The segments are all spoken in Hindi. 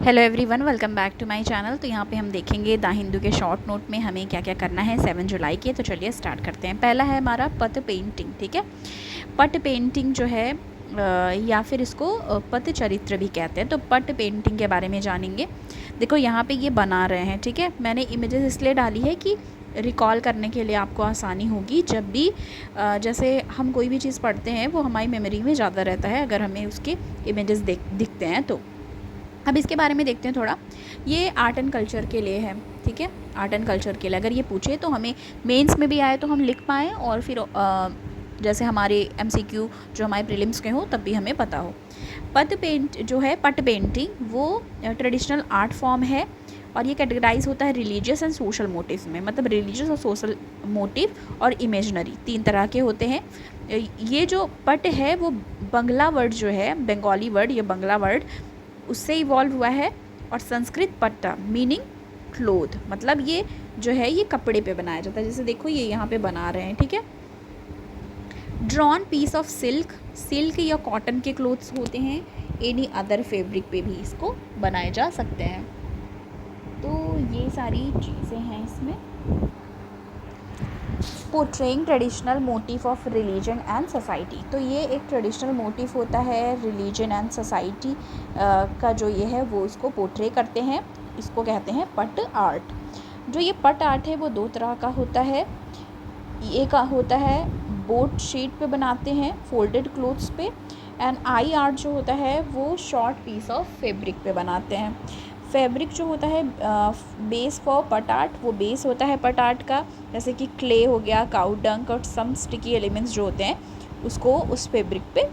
Hello everyone, welcome back to my channel. तो यहाँ पे हम देखेंगे द हिंदू के शॉर्ट नोट में हमें क्या क्या करना है 7 जुलाई के। तो चलिए स्टार्ट करते हैं। पहला है हमारा पट पेंटिंग। ठीक है, पट पेंटिंग जो है या फिर इसको पट चरित्र भी कहते हैं। तो पट पेंटिंग के बारे में जानेंगे। देखो यहाँ पे ये बना रहे हैं। ठीक है, मैंने इमेजेस इसलिए डाली है कि रिकॉल करने के लिए आपको आसानी होगी। जब भी जैसे हम कोई भी चीज़ पढ़ते हैं वो हमारी मेमोरी में ज़्यादा रहता है अगर हमें उसके इमेजेस दिखते हैं तो। अब इसके बारे में देखते हैं थोड़ा। ये आर्ट एंड कल्चर के लिए है। ठीक है, आर्ट एंड कल्चर के लिए अगर ये पूछे तो हमें मेंस में भी आए तो हम लिख पाएँ, और फिर जैसे हमारे एमसीक्यू जो हमारे प्रीलिम्स के हो तब भी हमें पता हो। पट पेंटिंग वो ट्रेडिशनल आर्ट फॉर्म है, और ये कैटेगराइज होता है रिलीजियस एंड सोशल मोटिव में। मतलब रिलीजियस और सोशल मोटिव और इमेजनरी 3 तरह के होते हैं। ये जो पट है वो बंगला वर्ड जो है, बंगाली वर्ड, ये बंगला वर्ड उससे इवॉल्व हुआ है। और संस्कृत पट्टा मीनिंग क्लोथ, मतलब ये जो है ये कपड़े पे बनाया जाता है। जैसे देखो ये यहाँ पे बना रहे हैं। ठीक है, ड्रॉन पीस ऑफ सिल्क या कॉटन के क्लोथ्स होते हैं। एनी अदर फैब्रिक पे भी इसको बनाए जा सकते हैं। तो ये सारी चीज़ें हैं इसमें। Portraying traditional motive of religion and society. तो ये एक ट्रेडिशनल मोटिव होता है रिलीजन एंड सोसाइटी का, जो ये है वो इसको पोर्ट्रे करते हैं। इसको कहते हैं पट आर्ट। जो ये पट आर्ट है वो 2 तरह का होता है। एक होता है बोर्ड शीट पे बनाते हैं, फोल्डेड क्लोथ्स पे। एंड आई आर्ट जो होता है वो शॉर्ट पीस ऑफ फैब्रिक पे बनाते हैं। फैब्रिक जो होता है बेस फॉर पट आर्ट, वो बेस होता है पट आर्ट का, जैसे कि क्ले हो गया, काउ डंक और सम स्टिकी एलिमेंट्स जो होते हैं उसको उस फैब्रिक पे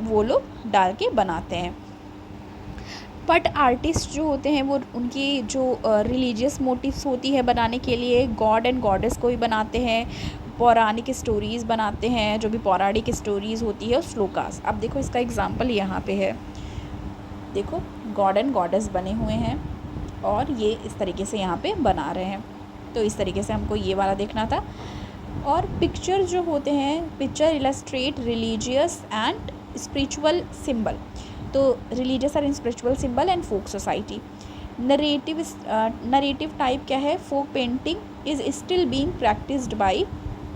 वो लोग डाल के बनाते हैं। पट आर्टिस्ट जो होते हैं वो उनकी जो रिलीजियस मोटिव्स होती है बनाने के लिए, गॉड एंड गॉडेस को भी बनाते हैं, पौराणिक स्टोरीज़ बनाते हैं, जो भी पौराणिक स्टोरीज़ होती है और श्लोकास। अब देखो इसका एग्जांपल यहाँ पे है। देखो गॉड एंड गॉडेस बने हुए हैं और ये इस तरीके से यहाँ पे बना रहे हैं। तो इस तरीके से हमको ये वाला देखना था। और पिक्चर जो होते हैं, picture illustrate religious and spiritual symbol. तो religious and spiritual symbol and folk society. Narrative type क्या है, folk painting is still being practised by,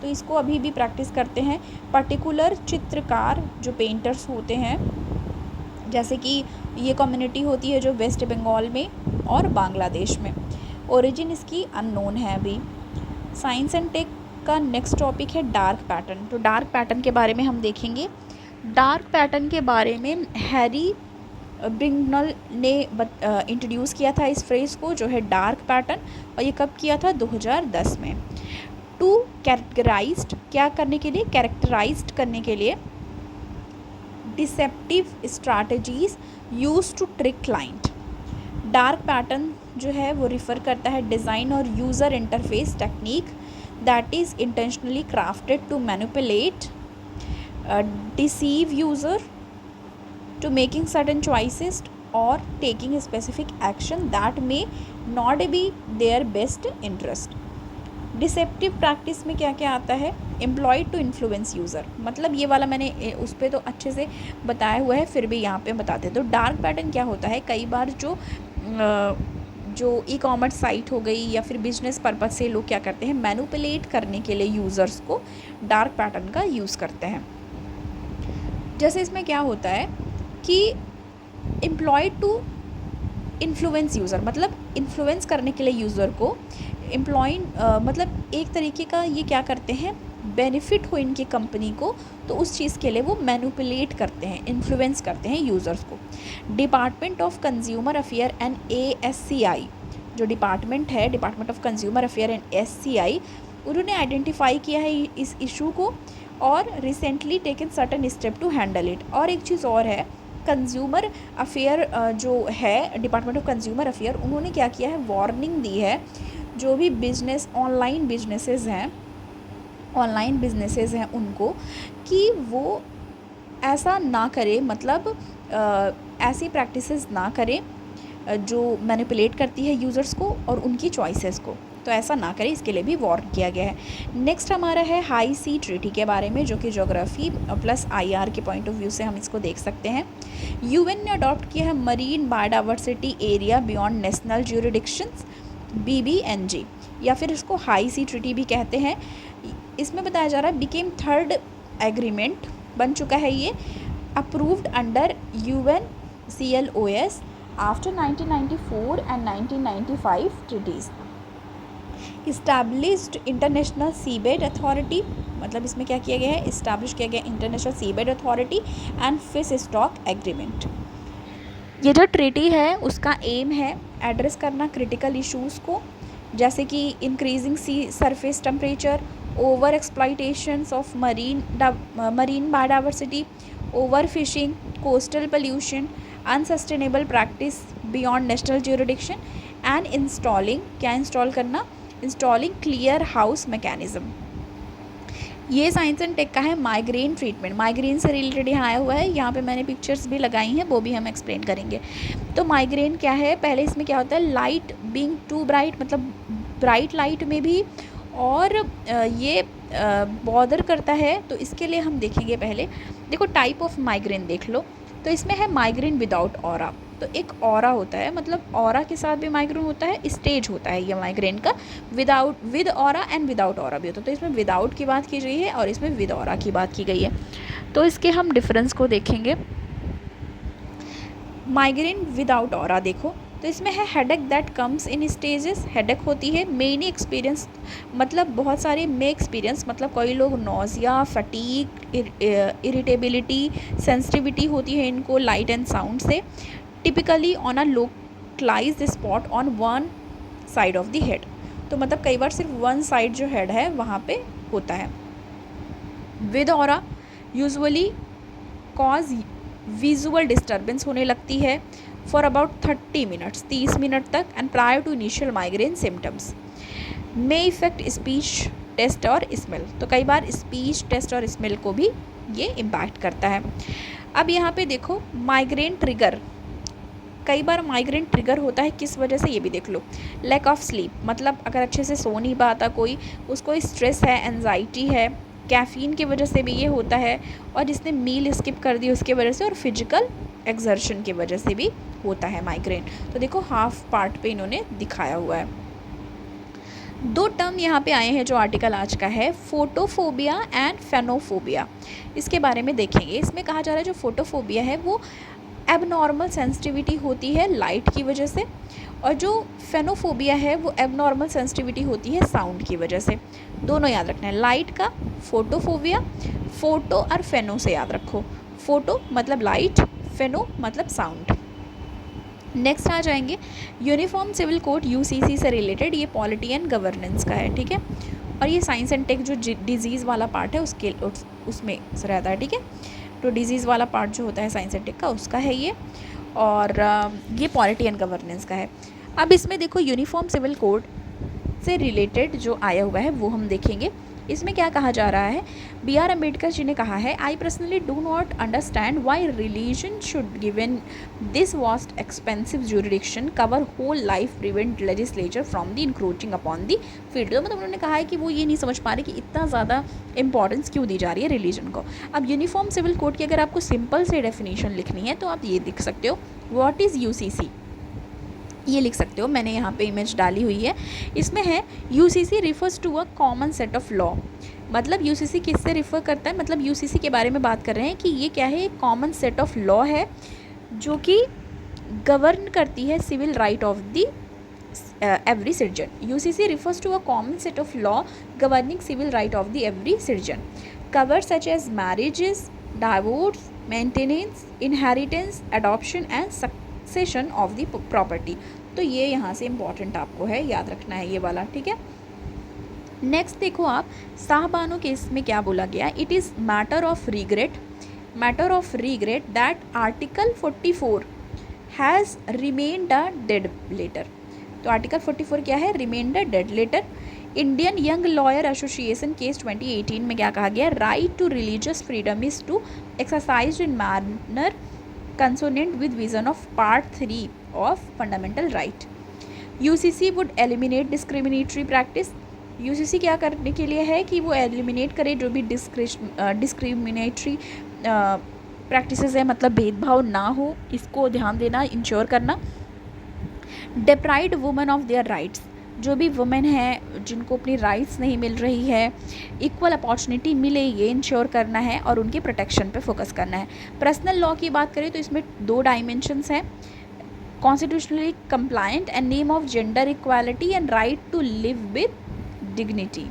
तो इसको अभी भी प्रैक्टिस करते हैं पर्टिकुलर चित्रकार जो पेंटर्स होते हैं। जैसे कि ये कम्युनिटी होती है जो वेस्ट बंगाल में और बांग्लादेश में। ओरिजिन इसकी अननोन है अभी। साइंस एंड टेक का नेक्स्ट टॉपिक है डार्क पैटर्न। तो डार्क पैटर्न के बारे में हम देखेंगे। डार्क पैटर्न के बारे में हैरी ब्रिंगनल ने इंट्रोड्यूस किया था इस फ्रेज को, जो है डार्क पैटर्न, और ये कब किया था, 2010 में। टू कैरेक्टराइज्ड, क्या करने के लिए, कैरेक्टराइज्ड करने के लिए deceptive strategies use to trick client. Dark pattern जो है वो रिफ़र करता है डिज़ाइन और user interface technique that is intentionally crafted to manipulate, deceive user to making certain choices or taking a specific action that may not be their best interest. Deceptive practice में क्या क्या आता है, एम्प्लॉयड टू इन्फ्लुएंस यूज़र। मतलब ये वाला मैंने उस पर तो अच्छे से बताया हुआ है, फिर भी यहाँ पे बताते हैं। तो डार्क पैटर्न क्या होता है, कई बार जो ई कॉमर्स साइट हो गई या फिर बिजनेस पर्पज़ से लोग क्या करते हैं, मैनिपुलेट करने के लिए यूज़र्स को डार्क पैटर्न का यूज़ करते हैं। जैसे इसमें क्या होता है कि एम्प्लॉयड टू इन्फ्लुएंस यूज़र, मतलब इन्फ्लुएंस करने के लिए यूज़र को। मतलब एक तरीके का ये क्या करते हैं, बेनिफिट हो इनकी कंपनी को, तो उस चीज़ के लिए वो मैनिपुलेट करते हैं, इन्फ्लुएंस करते हैं यूज़र्स को। Department of consumer affair and ASCI, जो डिपार्टमेंट है, department of consumer affair and SCI, उन्होंने आइडेंटिफाई किया है इस इशू को और recently taken certain step to handle it. और एक चीज़ और है, कंज्यूमर अफेयर जो है, डिपार्टमेंट ऑफ कंज्यूमर अफेयर, उन्होंने क्या किया है, वार्निंग दी है जो भी बिजनेस ऑनलाइन बिजनेसेस हैं उनको, कि वो ऐसा ना करे, मतलब ऐसी प्रैक्टिसेस ना करें जो मैनिपुलेट करती है यूज़र्स को और उनकी चॉइसेस को। तो ऐसा ना करें, इसके लिए भी वार्न किया गया है। नेक्स्ट हमारा है हाई सी ट्रीटी के बारे में, जो कि ज्योग्राफी प्लस आईआर के पॉइंट ऑफ व्यू से हम इसको देख सकते हैं। यूएन ने अडॉप्ट किया है marine biodiversity area beyond national jurisdictions, BBNJ, या फिर इसको हाई सी ट्रीटी भी कहते हैं। इसमें बताया जा रहा है बिकेम थर्ड एग्रीमेंट, बन चुका है ये, approved under UNCLOS after 1994 and 1995 treaties. Established international seabed authority, मतलब इसमें क्या किया गया है, इस्टेब्लिश किया गया international seabed authority and fish stock agreement. ये जो ट्रीटी है उसका एम है एड्रेस करना क्रिटिकल इश्यूज़ को, जैसे कि increasing sea surface temperature, over exploitations of marine biodiversity, over fishing, coastal pollution, unsustainable practice beyond national jurisdiction and installing, क्या इंस्टॉल करना, इंस्टॉलिंग क्लियर हाउस मैकेनिज्म। ये साइंस एंड टेक का है माइग्रेन ट्रीटमेंट, माइग्रेन से रिलेटेड यहाँ आया हुआ है, यहाँ पे मैंने पिक्चर्स भी लगाई हैं, वो भी हम एक्सप्लेन करेंगे। तो माइग्रेन क्या है, पहले इसमें क्या होता है, लाइट बीइंग टू ब्राइट, मतलब ब्राइट लाइट में भी, और ये बॉदर करता है, तो इसके लिए हम देखेंगे। पहले देखो टाइप ऑफ माइग्रेन देख लो, तो इसमें है माइग्रेन विदाउट ऑरा। तो एक ऑरा होता है, मतलब ऑरा के साथ भी माइग्रेन होता है, स्टेज होता है ये माइग्रेन का, with aura and without aura भी होता है। तो इसमें विदाउट की बात की गई है और इसमें विद ऑरा की बात की गई है। तो इसके हम डिफरेंस को देखेंगे। माइग्रेन विदाउट ऑरा देखो, तो इसमें है headache that comes in stages, headache होती है, मेनी एक्सपीरियंस, मतलब बहुत सारे में एक्सपीरियंस, मतलब कोई लोग नोजिया, फटीग, इरिटेबिलिटी, सेंसिटिविटी होती है इनको लाइट एंड साउंड से, typically on a localized spot on one side of the head. तो मतलब कई बार सिर्फ वन साइड जो हेड है वहाँ पे होता है। With aura usually cause visual disturbance होने लगती है फॉर अबाउट 30 मिनट्स, 30 मिनट तक, and prior to initial migraine symptoms may affect speech taste और स्मेल। तो कई बार स्पीच टेस्ट और स्मेल को भी ये इम्पैक्ट करता है। अब यहाँ पे देखो माइग्रेन ट्रिगर, कई बार माइग्रेन ट्रिगर होता है किस वजह से, ये भी देख लो। लैक ऑफ स्लीप, मतलब अगर अच्छे से सो नहीं पाता कोई, उसको स्ट्रेस है, एंजाइटी है, कैफ़ीन की वजह से भी ये होता है, और जिसने मील स्किप कर दी उसकी वजह से, और फिजिकल एक्सर्शन की वजह से भी होता है माइग्रेन। तो देखो हाफ पार्ट पे इन्होंने दिखाया हुआ है। दो टर्म यहाँ पे आए हैं जो आर्टिकल आज का है, फोटोफोबिया एंड फेनोफोबिया। इसके बारे में देखेंगे। इसमें कहा जा रहा है जो फोटोफोबिया है वो एबनॉर्मल सेंसिटिविटी होती है लाइट की वजह से, और जो फेनोफोबिया है वो एबनॉर्मल सेंसिटिविटी होती है साउंड की वजह से। दोनों याद रखना है, लाइट का फोटोफोबिया, फोटो और फेनो से याद रखो, फोटो मतलब लाइट, फेनो मतलब साउंड। नेक्स्ट आ जाएंगे यूनिफॉर्म सिविल कोड UCC से रिलेटेड, ये पॉलिटी एंड गवर्नेंस का है, ठीक है। और ये साइंस एंड टेक जो डिजीज़ वाला पार्ट है उसमें रहता है, ठीक है। तो डिजीज़ वाला पार्ट जो होता है साइंस एंड टेक का उसका है ये, और ये पॉलिटी एंड गवर्नेंस का है। अब इसमें देखो यूनिफॉर्म सिविल कोड से रिलेटेड जो आया हुआ है वो हम देखेंगे। इसमें क्या कहा जा रहा है, BR अम्बेडकर जी ने कहा है, I personally do not understand why religion should given this vast expensive jurisdiction cover whole life, prevent legislature from the encroaching upon the field. तो मतलब उन्होंने कहा है कि वो ये नहीं समझ पा रहे कि इतना ज़्यादा इंपॉर्टेंस क्यों दी जा रही है रिलीजन को। अब यूनिफॉर्म सिविल कोड की अगर आपको सिंपल से डेफिनेशन लिखनी है तो आप ये लिख सकते हो, व्हाट इज़ UCC, ये लिख सकते हो, मैंने यहाँ पे इमेज डाली हुई है। इसमें है UCC refers to a common set of law, मतलब UCC किससे रिफ़र करता है, मतलब UCC के बारे में बात कर रहे हैं कि ये क्या है, एक कॉमन सेट ऑफ लॉ है जो कि गवर्न करती है civil right of the every citizen. UCC refers to a common set of law governing civil right of the every citizen, cover such as marriages, divorce, maintenance, inheritance, adoption and succession of the property. तो ये यहाँ से इम्पॉर्टेंट आपको है, याद रखना है ये वाला, ठीक है। नेक्स्ट देखो आप, साहबानो केस में क्या बोला गया, it is matter of regret that article 44 has remained a dead letter. तो आर्टिकल 44 क्या है, remained a dead letter. Indian young lawyer association case 2018 में क्या कहा गया, right to religious freedom is to exercise in manner consonant with vision of part 3 of fundamental right. UCC would eliminate discriminatory practice. UCC क्या करने के लिए है कि वो एलिमिनेट करे जो भी डिस्क्रिमिनेटरी प्रैक्टिसेस है, मतलब भेदभाव ना हो, इसको ध्यान देना, इंश्योर करना। Deprived women of their rights, जो भी वुमेन है जिनको अपनी राइट्स नहीं मिल रही है, इक्वल अपॉर्चुनिटी मिले, ये इंश्योर करना है और उनके प्रोटेक्शन पे फोकस करना है। पर्सनल लॉ की बात करें तो इसमें 2 डायमेंशंस हैं, constitutionally compliant and name of gender equality and right to live with dignity.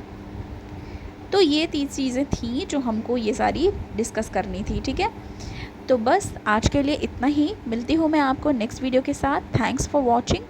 तो ये 3 चीज़ें थी जो हमको ये सारी डिस्कस करनी थी, ठीक है। तो बस आज के लिए इतना ही, मिलती हूँ मैं आपको नेक्स्ट वीडियो के साथ। Thanks for watching.